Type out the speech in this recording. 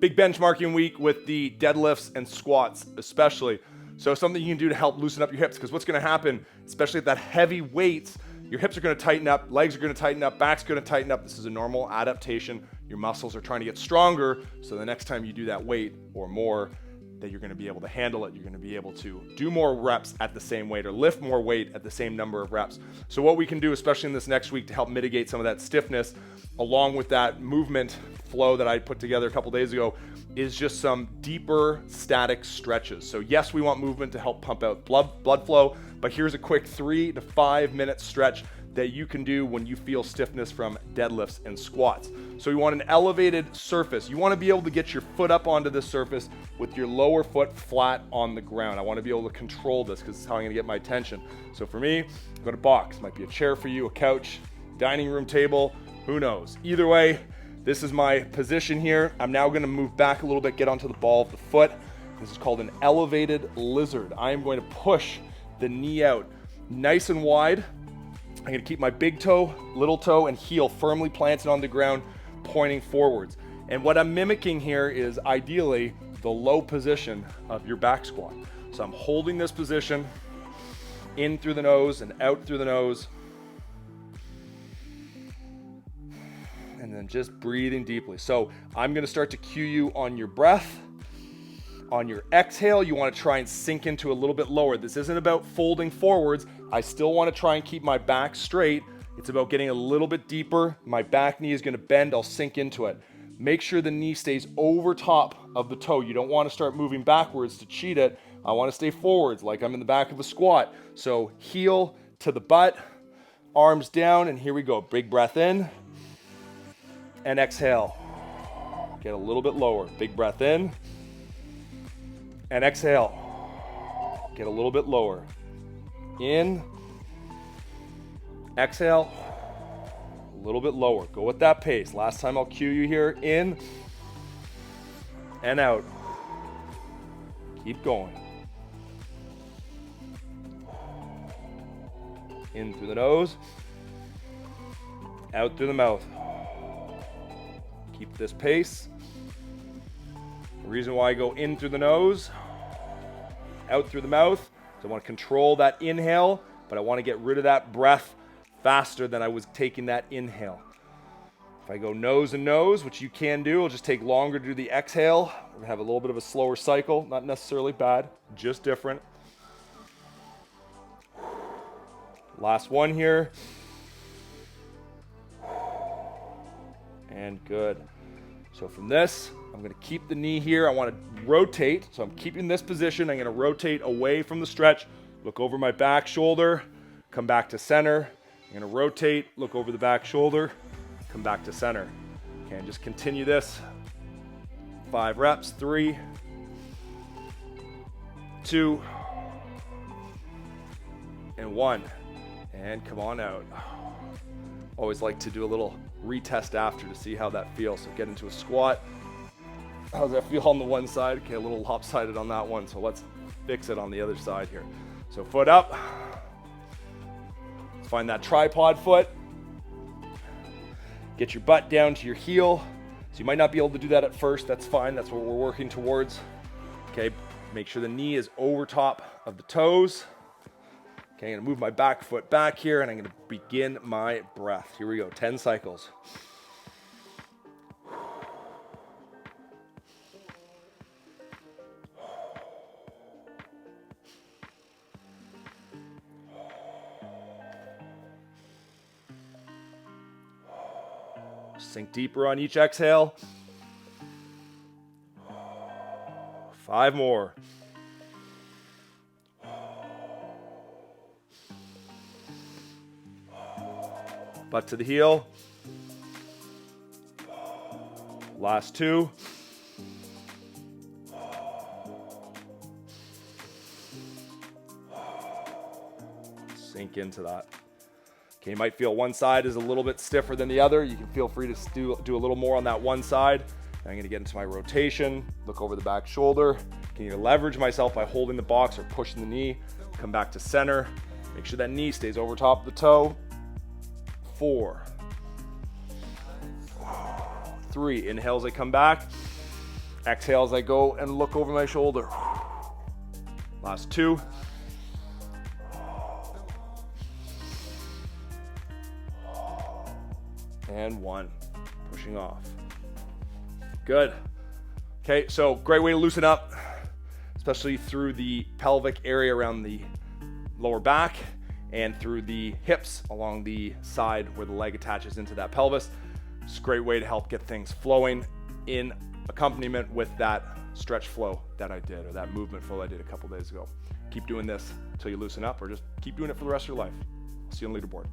Big benchmarking week with the deadlifts and squats especially. So something you can do to help loosen up your hips, because what's going to happen, especially at that heavy weights, your hips are going to tighten up, legs are going to tighten up, back's going to tighten up. This is a normal adaptation. Your muscles are trying to get stronger, so the next time you do that weight or more, that you're going to be able to handle it. You're going to be able to do more reps at the same weight or lift more weight at the same number of reps. So what we can do, especially in this next week, to help mitigate some of that stiffness, along with that movement flow that I put together a couple days ago, is just some deeper static stretches. So yes, we want movement to help pump out blood flow, but here's a quick 3 to 5 minute stretch that you can do when you feel stiffness from deadlifts and squats. So you want an elevated surface. You want to be able to get your foot up onto this surface with your lower foot flat on the ground. I want to be able to control this because it's how I'm going to get my attention. So for me, I've got a box. Might be a chair for you, a couch, dining room table, who knows. Either way, this is my position here. I'm now going to move back a little bit, get onto the ball of the foot. This is called an elevated lizard. I am going to push the knee out nice and wide. I'm going to keep my big toe, little toe, and heel firmly planted on the ground, pointing forwards. And what I'm mimicking here is ideally the low position of your back squat. So I'm holding this position in through the nose and out through the nose. And then just breathing deeply. So I'm going to start to cue you on your breath. On your exhale, you want to try and sink into a little bit lower. This isn't about folding forwards. I still want to try and keep my back straight. It's about getting a little bit deeper. My back knee is going to bend. I'll sink into it. Make sure the knee stays over top of the toe. You don't want to start moving backwards to cheat it. I want to stay forwards like I'm in the back of a squat. So heel to the butt, arms down, and here we go. Big breath in and exhale. Get a little bit lower. Big breath in and exhale. Get a little bit lower. In, exhale, a little bit lower. Go with that pace. Last time I'll cue you here. In and out. Keep going. In through the nose, out through the mouth. Keep this pace. The reason why I go in through the nose, out through the mouth, is I want to control that inhale, but I want to get rid of that breath faster than I was taking that inhale. If I go nose and nose, which you can do, it'll just take longer to do the exhale. We're going to have a little bit of a slower cycle, not necessarily bad, just different. Last one here. And good. So from this, I'm going to keep the knee here. I want to rotate. So I'm keeping this position. I'm going to rotate away from the stretch. Look over my back shoulder. Come back to center. I'm going to rotate. Look over the back shoulder. Come back to center. Okay, and just continue this. 5 reps. 3, 2, and 1. And come on out. Always like to do a little retest after to see how that feels. So get into a squat. How does that feel on the one side? Okay, a little lopsided on that one. So let's fix it on the other side here. So foot up. Let's find that tripod foot. Get your butt down to your heel. So you might not be able to do that at first. That's fine. That's what we're working towards. Okay, make sure the knee is over top of the toes. Okay, I'm gonna move my back foot back here and I'm gonna begin my breath. Here we go, 10 cycles. Sink deeper on each exhale. 5 more. Butt to the heel. Last 2. Sink into that. Okay, you might feel one side is a little bit stiffer than the other. You can feel free to do a little more on that one side. I'm going to get into my rotation, look over the back shoulder. Can either leverage myself by holding the box or pushing the knee. Come back to center. Make sure that knee stays over top of the toe. 4, 3, inhale as I come back. Exhale as I go and look over my shoulder. Last 2. And 1. Pushing off. Good. Okay, so great way to loosen up, especially through the pelvic area around the lower back and through the hips along the side where the leg attaches into that pelvis. It's a great way to help get things flowing in accompaniment with that stretch flow that I did, or that movement flow I did a couple days ago. Keep doing this until you loosen up, or just keep doing it for the rest of your life. See you on the leaderboard.